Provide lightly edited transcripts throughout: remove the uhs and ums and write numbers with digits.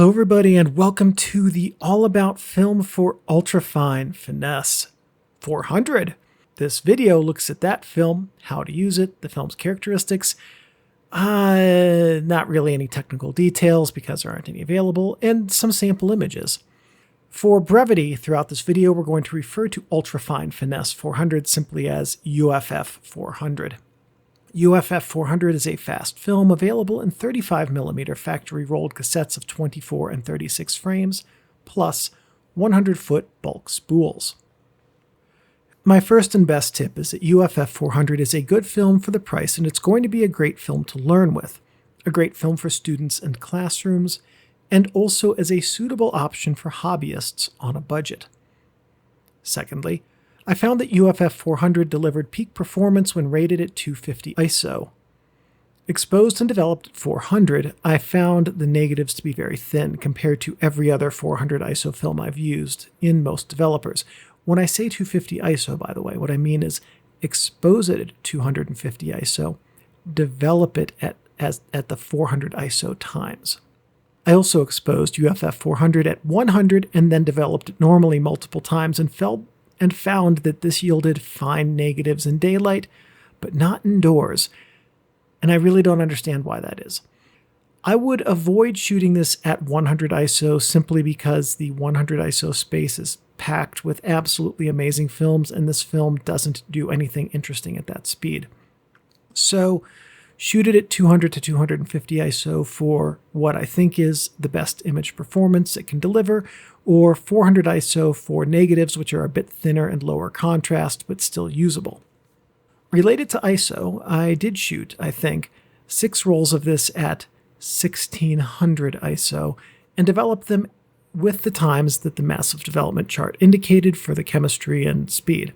Hello everybody and welcome to the All About Film for UltraFine Finesse 400. This video looks at that film, how to use it, the film's characteristics, not really any technical details because there aren't any available, and some sample images. For brevity, throughout this video we're going to refer to UltraFine Finesse 400 simply as UFF 400. UFF 400 is a fast film available in 35mm factory-rolled cassettes of 24 and 36 frames, plus 100-foot bulk spools. My first and best tip is that UFF 400 is a good film for the price, and it's going to be a great film to learn with, a great film for students and classrooms, and also as a suitable option for hobbyists on a budget. Secondly, I found that UFF 400 delivered peak performance when rated at 250 ISO. Exposed and developed at 400, I found the negatives to be very thin compared to every other 400 ISO film I've used in most developers. When I say 250 ISO, by the way, what I mean is expose it at 250 ISO, develop it at the 400 ISO times. I also exposed UFF 400 at 100 and then developed it normally multiple times and found that this yielded fine negatives in daylight, but not indoors, and I really don't understand why that is. I would avoid shooting this at 100 ISO simply because the 100 ISO space is packed with absolutely amazing films, and this film doesn't do anything interesting at that speed. So shoot it at 200 to 250 ISO for what I think is the best image performance it can deliver, or 400 ISO for negatives, which are a bit thinner and lower contrast, but still usable. Related to ISO, I did shoot, I think, 6 rolls of this at 1600 ISO and developed them with the times that the massive development chart indicated for the chemistry and speed.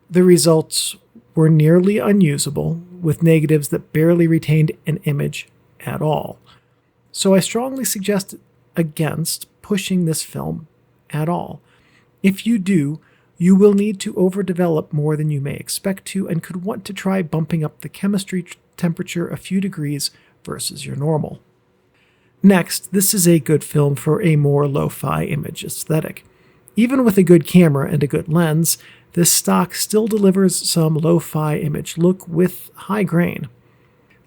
The results were nearly unusable, with negatives that barely retained an image at all. So I strongly suggest against pushing this film at all. If you do, you will need to overdevelop more than you may expect to and could want to try bumping up the chemistry temperature a few degrees versus your normal. Next, this is a good film for a more lo-fi image aesthetic. Even with a good camera and a good lens, this stock still delivers some lo-fi image look with high grain.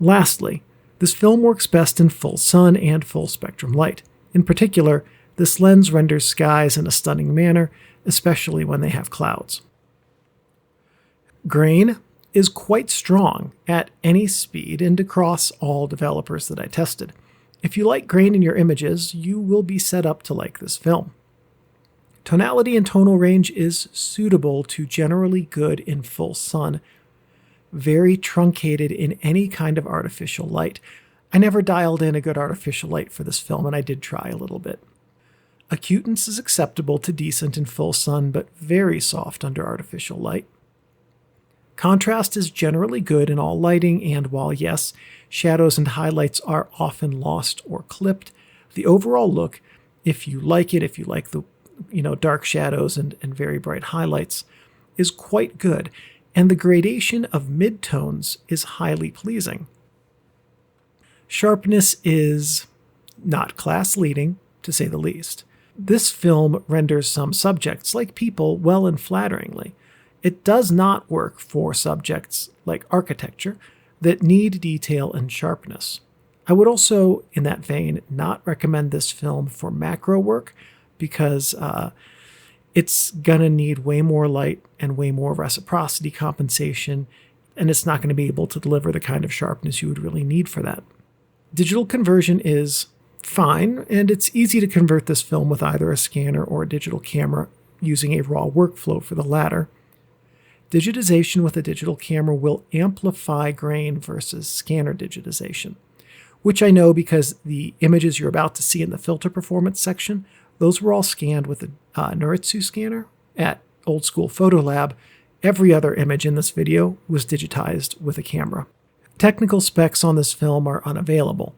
Lastly, this film works best in full sun and full spectrum light. In particular, this lens renders skies in a stunning manner, especially when they have clouds. Grain is quite strong at any speed and across all developers that I tested. If you like grain in your images, you will be set up to like this film. Tonality and tonal range is suitable to generally good in full sun, very truncated in any kind of artificial light. I never dialed in a good artificial light for this film, and I did try a little bit. Acutance is acceptable to decent in full sun, but very soft under artificial light. Contrast is generally good in all lighting, and while yes, shadows and highlights are often lost or clipped, the overall look, if you like the dark shadows and very bright highlights, is quite good, and the gradation of midtones is highly pleasing. Sharpness is not class-leading, to say the least. This film renders some subjects, like people, well and flatteringly. It does not work for subjects, like architecture, that need detail and sharpness. I would also, in that vein, not recommend this film for macro work, because it's gonna need way more light and way more reciprocity compensation, and it's not going to be able to deliver the kind of sharpness you would really need for that. Digital conversion is fine, and it's easy to convert this film with either a scanner or a digital camera using a raw workflow for the latter. Digitization with a digital camera will amplify grain versus scanner digitization, which I know because the images you're about to see in the filter performance section, those were all scanned with a Noritsu scanner at Old School Photo Lab. Every other image in this video was digitized with a camera. Technical specs on this film are unavailable.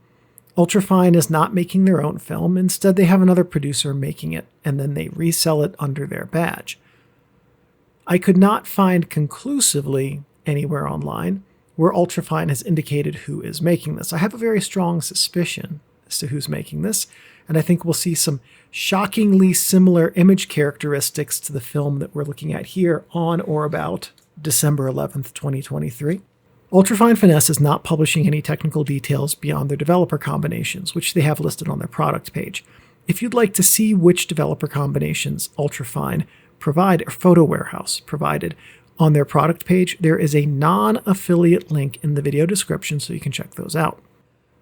UltraFine is not making their own film. Instead, they have another producer making it, and then they resell it under their badge. I could not find conclusively anywhere online where UltraFine has indicated who is making this. I have a very strong suspicion as to who's making this, and I think we'll see some shockingly similar image characteristics to the film that we're looking at here on or about December 11th, 2023. UltraFine Finesse is not publishing any technical details beyond their developer combinations, which they have listed on their product page. If you'd like to see which developer combinations UltraFine provide, or Photo Warehouse provided on their product page, there is a non-affiliate link in the video description so you can check those out.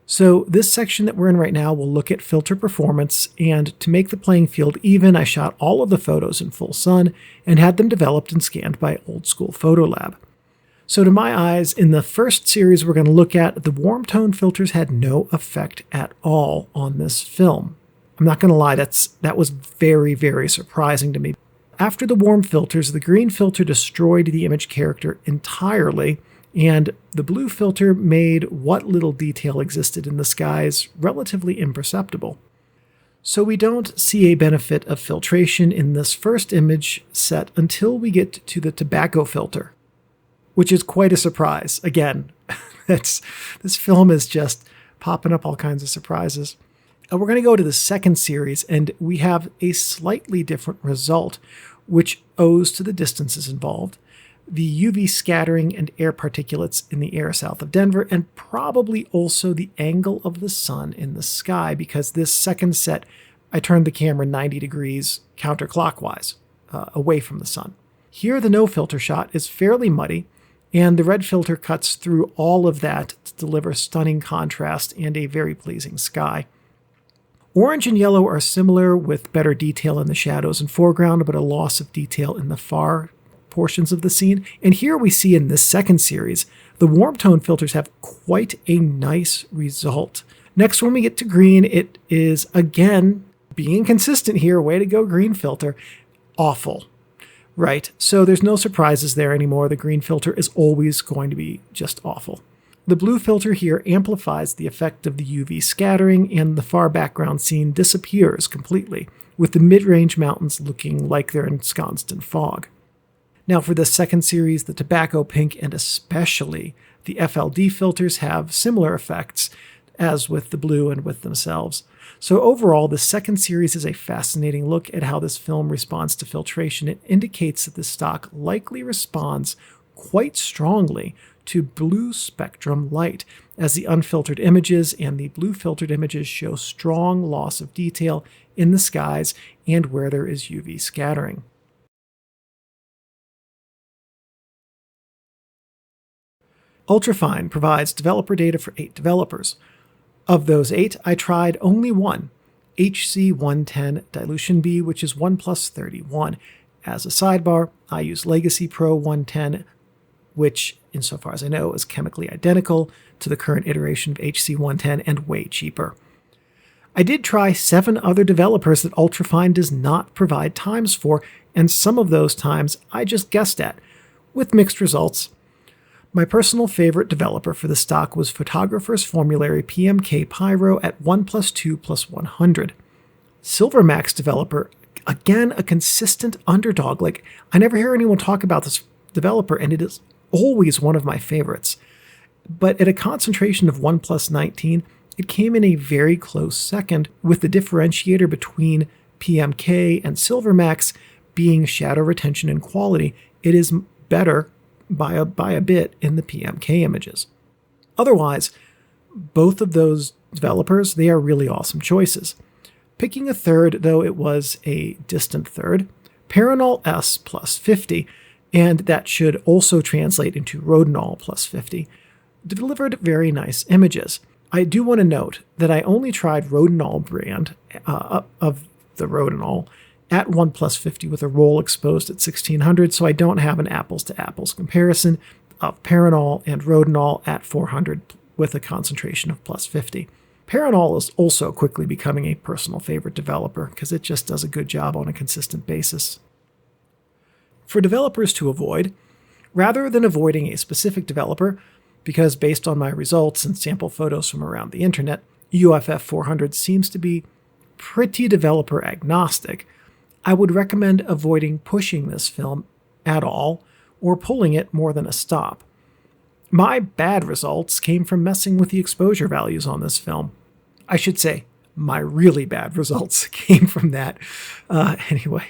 So this section that we're in right now will look at filter performance, and to make the playing field even, I shot all of the photos in full sun and had them developed and scanned by Old School Photo Lab. So to my eyes, in the first series we're going to look at, the warm tone filters had no effect at all on this film. I'm not going to lie, that was very, very surprising to me. After the warm filters, the green filter destroyed the image character entirely, and the blue filter made what little detail existed in the skies relatively imperceptible. So we don't see a benefit of filtration in this first image set until we get to the tobacco filter, which is quite a surprise. Again, this film is just popping up all kinds of surprises. We're going to go to the second series, and we have a slightly different result, which owes to the distances involved, the UV scattering and air particulates in the air south of Denver, and probably also the angle of the sun in the sky, because this second set, I turned the camera 90 degrees counterclockwise, away from the sun. Here, the no filter shot is fairly muddy, and the red filter cuts through all of that to deliver stunning contrast and a very pleasing sky. Orange and yellow are similar, with better detail in the shadows and foreground, but a loss of detail in the far portions of the scene. And here we see in this second series, the warm tone filters have quite a nice result. Next, when we get to green, it is, again, being consistent here, way to go green filter, awful. Right, so there's no surprises there anymore. The green filter is always going to be just awful. The blue filter here amplifies the effect of the UV scattering, and the far background scene disappears completely, with the mid-range mountains looking like they're ensconced in fog. Now for the second series, the tobacco pink and especially the FLD filters have similar effects as with the blue and with themselves. So overall, the second series is a fascinating look at how this film responds to filtration. It indicates that the stock likely responds quite strongly to blue spectrum light, as the unfiltered images and the blue filtered images show strong loss of detail in the skies and where there is UV scattering. UltraFine provides developer data for 8 developers. Of those 8, I tried only one, HC110 Dilution B, which is 1+31. As a sidebar, I use LegacyPro 110, which, insofar as I know, is chemically identical to the current iteration of HC110 and way cheaper. I did try 7 other developers that UltraFine does not provide times for, and some of those times I just guessed at, with mixed results. My personal favorite developer for the stock was Photographer's Formulary PMK Pyro at 1+2+100. Silvermax developer, again a consistent underdog. Like, I never hear anyone talk about this developer, and it is always one of my favorites. But at a concentration of 1+19, it came in a very close second, with the differentiator between PMK and Silvermax being shadow retention and quality. It is better by a bit in the PMK images. Otherwise, both of those developers, they are really awesome choices. Picking a third, though it was a distant third, Paranol S +50, and that should also translate into Rodinal +50, delivered very nice images. I do want to note that I only tried Rodinal brand of the Rodinal at 1+50 with a roll exposed at 1600, so I don't have an apples-to-apples comparison of Paranol and Rodinal at 400 with a concentration of +50. Paranol is also quickly becoming a personal favorite developer because it just does a good job on a consistent basis. For developers to avoid, rather than avoiding a specific developer, because based on my results and sample photos from around the internet, UFF 400 seems to be pretty developer agnostic, I would recommend avoiding pushing this film at all or pulling it more than a stop. My bad results came from messing with the exposure values on this film. I should say, my really bad results came from that. Anyway,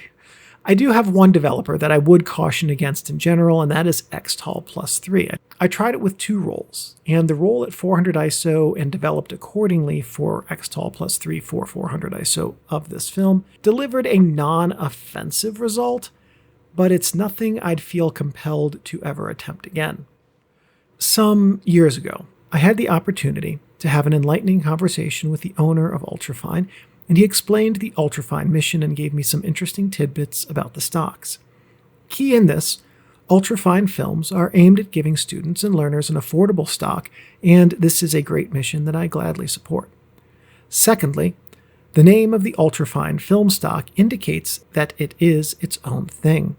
I do have one developer that I would caution against in general, and that is XTOL Plus 3. I tried it with 2 rolls, and the roll at 400 ISO and developed accordingly for XTOL Plus 3 for 400 ISO of this film delivered a non-offensive result, but it's nothing I'd feel compelled to ever attempt again. Some years ago, I had the opportunity to have an enlightening conversation with the owner of UltraFine, and he explained the UltraFine mission and gave me some interesting tidbits about the stocks. Key in this, UltraFine films are aimed at giving students and learners an affordable stock, and this is a great mission that I gladly support. Secondly, the name of the UltraFine film stock indicates that it is its own thing.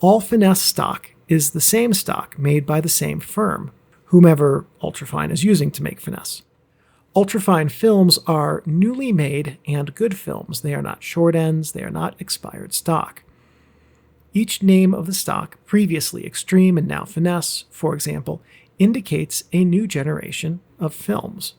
All Finesse stock is the same stock made by the same firm, whomever UltraFine is using to make Finesse. UltraFine films are newly made and good films. They are not short ends, they are not expired stock. Each name of the stock, previously Extreme and now Finesse, for example, indicates a new generation of films.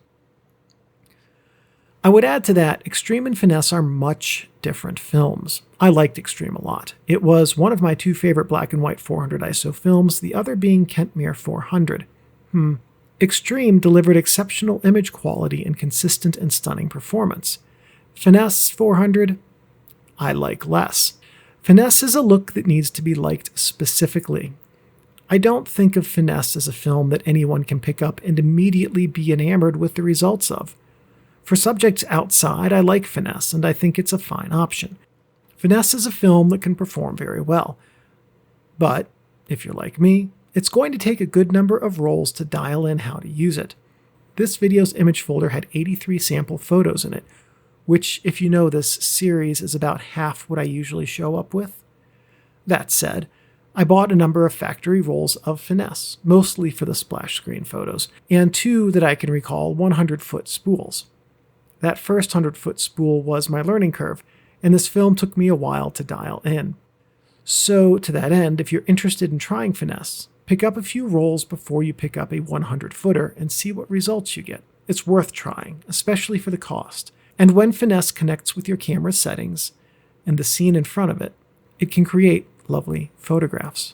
I would add to that, Extreme and Finesse are much different films. I liked Extreme a lot. It was one of my 2 favorite black and white 400 ISO films, the other being Kentmere 400. Extreme delivered exceptional image quality and consistent and stunning performance. Finesse 400, I like less. Finesse is a look that needs to be liked specifically. I don't think of Finesse as a film that anyone can pick up and immediately be enamored with the results of. For subjects outside, I like Finesse, and I think it's a fine option. Finesse is a film that can perform very well. But, if you're like me, it's going to take a good number of rolls to dial in how to use it. This video's image folder had 83 sample photos in it, which, if you know this series, is about half what I usually show up with. That said, I bought a number of factory rolls of Finesse, mostly for the splash screen photos, and 2 that I can recall 100-foot spools. That first 100-foot spool was my learning curve, and this film took me a while to dial in. So, to that end, if you're interested in trying Finesse, pick up a few rolls before you pick up a 100-footer and see what results you get. It's worth trying, especially for the cost. And when Finesse connects with your camera settings and the scene in front of it, it can create lovely photographs.